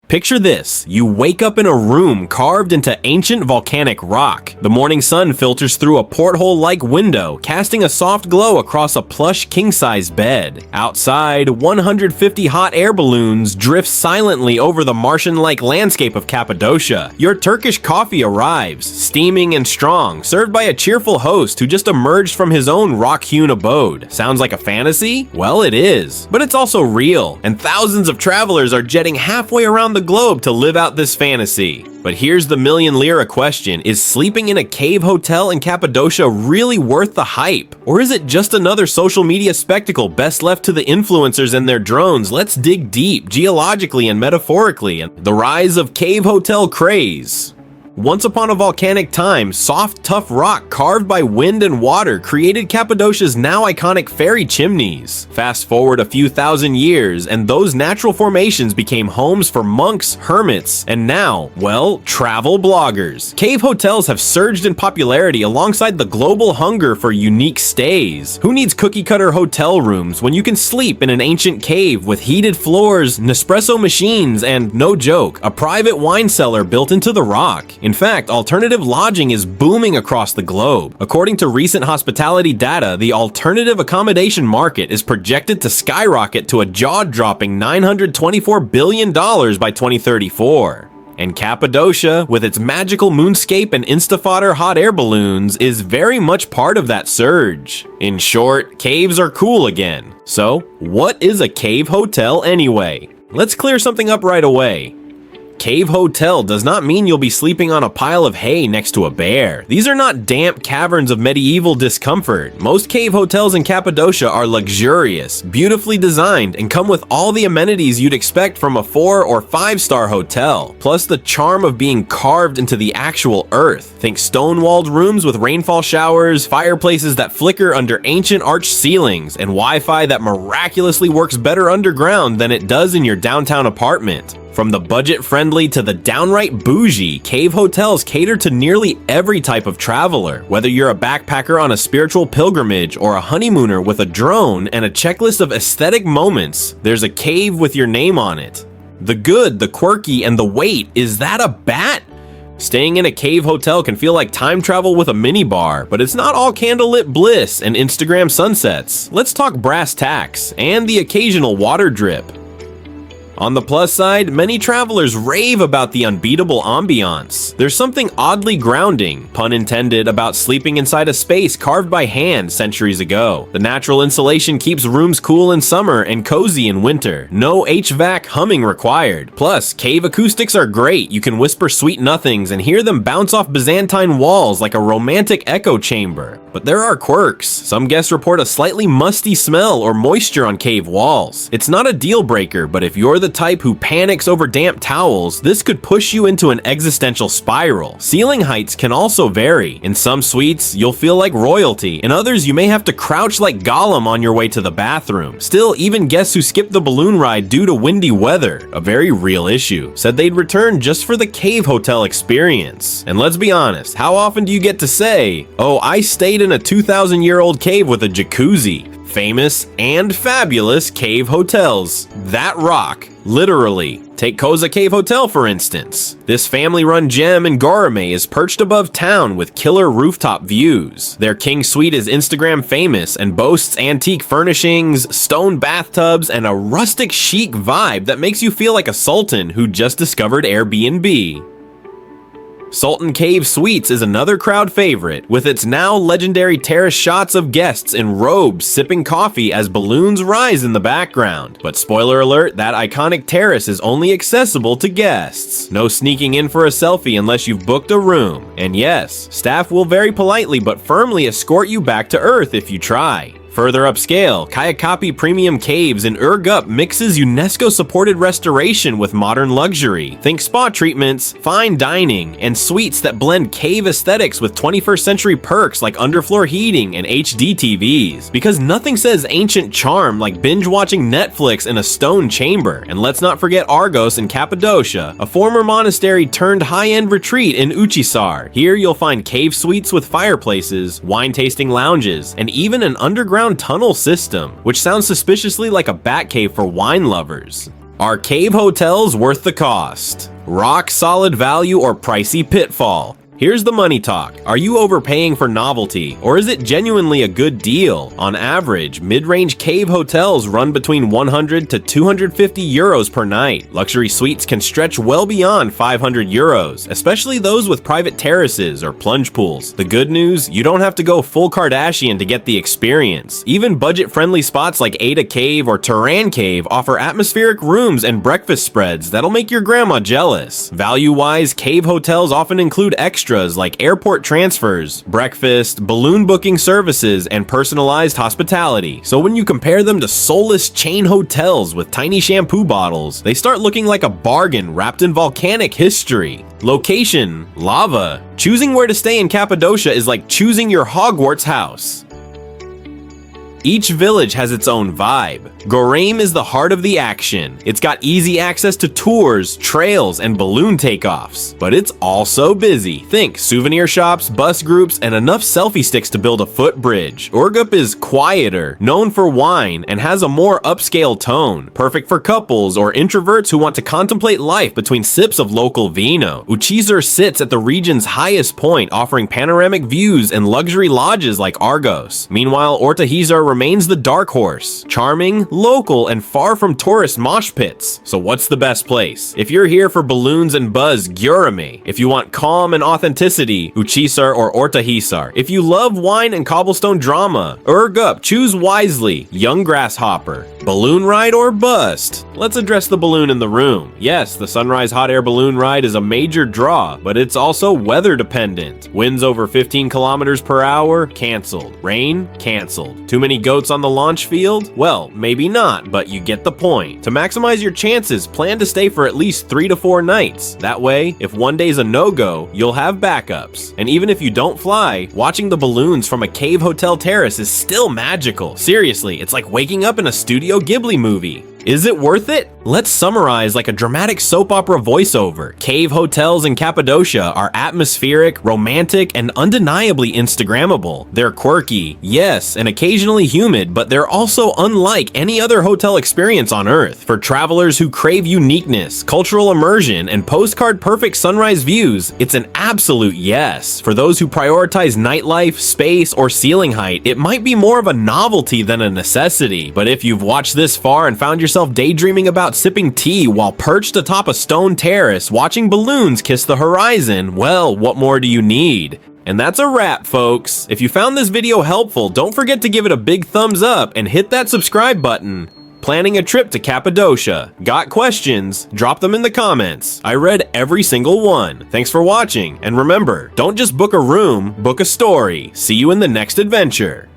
Picture this, you wake up in a room carved into ancient volcanic rock. The morning sun filters through a porthole-like window, casting a soft glow across a plush king-size bed. Outside, 150 hot air balloons drift silently over the Martian-like landscape of Cappadocia. Your Turkish coffee arrives, steaming and strong, served by a cheerful host who just emerged from his own rock-hewn abode. Sounds like a fantasy? Well, it is. But it's also real, and thousands of travelers are jetting halfway around the globe to live out this fantasy. But here's the million lira question: is sleeping in a cave hotel in Cappadocia really worth the hype? Or is it just another social media spectacle best left to the influencers and their drones? Let's dig deep, geologically and metaphorically, and the rise of cave hotel craze. Once upon a volcanic time, soft, tough rock carved by wind and water created Cappadocia's now iconic fairy chimneys. Fast forward a few thousand years, and those natural formations became homes for monks, hermits, and now, well, travel bloggers. Cave hotels have surged in popularity alongside the global hunger for unique stays. Who needs cookie-cutter hotel rooms when you can sleep in an ancient cave with heated floors, Nespresso machines, and, no joke, a private wine cellar built into the rock? In fact, alternative lodging is booming across the globe. According to recent hospitality data, the alternative accommodation market is projected to skyrocket to a jaw-dropping $924 billion by 2034. And Cappadocia, with its magical moonscape and Instafodder hot air balloons, is very much part of that surge. In short, caves are cool again. So, what is a cave hotel anyway? Let's clear something up right away. Cave hotel does not mean you'll be sleeping on a pile of hay next to a bear. These are not damp caverns of medieval discomfort. Most cave hotels in Cappadocia are luxurious, beautifully designed, and come with all the amenities you'd expect from a 4- or 5-star hotel, plus the charm of being carved into the actual earth. Think stone-walled rooms with rainfall showers, fireplaces that flicker under ancient arched ceilings, and Wi-Fi that miraculously works better underground than it does in your downtown apartment. From the budget-friendly to the downright bougie, cave hotels cater to nearly every type of traveler. Whether you're a backpacker on a spiritual pilgrimage or a honeymooner with a drone and a checklist of aesthetic moments, there's a cave with your name on it. The good, the quirky, and the wait, is that a bat? Staying in a cave hotel can feel like time travel with a minibar, but it's not all candlelit bliss and Instagram sunsets. Let's talk brass tacks and the occasional water drip. On the plus side, many travelers rave about the unbeatable ambiance. There's something oddly grounding, pun intended, about sleeping inside a space carved by hand centuries ago. The natural insulation keeps rooms cool in summer and cozy in winter. No HVAC humming required. Plus, cave acoustics are great. You can whisper sweet nothings and hear them bounce off Byzantine walls like a romantic echo chamber. But there are quirks. Some guests report a slightly musty smell or moisture on cave walls. It's not a deal breaker, but if you're the type who panics over damp towels, this could push you into an existential spiral. Ceiling heights can also vary. In some suites, you'll feel like royalty. In others, you may have to crouch like Gollum on your way to the bathroom. Still, even guests who skip the balloon ride due to windy weather, a very real issue, said they'd return just for the cave hotel experience. And let's be honest, how often do you get to say, "Oh, I stayed in a 2,000-year-old cave with a jacuzzi"? Famous and fabulous cave hotels that rock, literally. Take Koza Cave Hotel for instance. This family-run gem in Göreme is perched above town with killer rooftop views. Their king suite is Instagram famous and boasts antique furnishings, stone bathtubs, and a rustic chic vibe that makes you feel like a sultan who just discovered Airbnb. Sultan Cave Suites is another crowd favorite, with its now legendary terrace shots of guests in robes sipping coffee as balloons rise in the background. But spoiler alert, that iconic terrace is only accessible to guests. No sneaking in for a selfie unless you've booked a room. And yes, staff will very politely but firmly escort you back to Earth if you try. Further upscale, Kayakapi Premium Caves in Ürgüp mixes UNESCO-supported restoration with modern luxury. Think spa treatments, fine dining, and suites that blend cave aesthetics with 21st century perks like underfloor heating and HD TVs. Because nothing says ancient charm like binge-watching Netflix in a stone chamber. And let's not forget Argos in Cappadocia, a former monastery turned high-end retreat in Uçhisar. Here you'll find cave suites with fireplaces, wine-tasting lounges, and even an underground tunnel system, which sounds suspiciously like a bat cave for wine lovers. Are cave hotels worth the cost? Rock solid value or pricey pitfall? Here's the money talk. Are you overpaying for novelty, or is it genuinely a good deal? On average, mid-range cave hotels run between 100 to 250 euros per night. Luxury suites can stretch well beyond 500 euros, especially those with private terraces or plunge pools. The good news, you don't have to go full Kardashian to get the experience. Even budget-friendly spots like Ada Cave or Turan Cave offer atmospheric rooms and breakfast spreads that'll make your grandma jealous. Value-wise, cave hotels often include extras like airport transfers, breakfast, balloon booking services, and personalized hospitality. So when you compare them to soulless chain hotels with tiny shampoo bottles, they start looking like a bargain wrapped in volcanic history. Location: lava. Choosing where to stay in Cappadocia is like choosing your Hogwarts house. Each village has its own vibe. Göreme is the heart of the action. It's got easy access to tours, trails, and balloon takeoffs. But it's also busy. Think souvenir shops, bus groups, and enough selfie sticks to build a footbridge. Ürgüp is quieter, known for wine, and has a more upscale tone. Perfect for couples or introverts who want to contemplate life between sips of local vino. Uçhisar sits at the region's highest point, offering panoramic views and luxury lodges like Argos. Meanwhile, Uçhisar remains the dark horse. Charming, local, and far from tourist mosh pits. So what's the best place? If you're here for balloons and buzz, Göreme. If you want calm and authenticity, Uçhisar or Uçhisar. If you love wine and cobblestone drama, Ürgüp, choose wisely. Young grasshopper. Balloon ride or bust? Let's address the balloon in the room. Yes, the Sunrise hot air balloon ride is a major draw, but it's also weather dependent. Winds over 15 kilometers per hour? Canceled. Rain? Canceled. Too many goats on the launch field? Well, maybe not, but you get the point. To maximize your chances, plan to stay for at least 3 to 4 nights. That way, if one day's a no-go, you'll have backups. And even if you don't fly, watching the balloons from a cave hotel terrace is still magical. Seriously, it's like waking up in a Studio Ghibli movie. Is it worth it? Let's summarize like a dramatic soap opera voiceover. Cave hotels in Cappadocia are atmospheric, romantic, and undeniably Instagrammable. They're quirky, yes, and occasionally humid, but they're also unlike any other hotel experience on Earth. For travelers who crave uniqueness, cultural immersion, and postcard-perfect sunrise views, it's an absolute yes. For those who prioritize nightlife, space, or ceiling height, it might be more of a novelty than a necessity. But if you've watched this far and found yourself daydreaming about sipping tea while perched atop a stone terrace watching balloons kiss the horizon, well, what more do you need? And that's a wrap, folks. If you found this video helpful, don't forget to give it a big thumbs up and hit that subscribe button. Planning a trip to Cappadocia? Got questions? Drop them in the comments. I read every single one. Thanks for watching, and remember, don't just book a room, book a story. See you in the next adventure.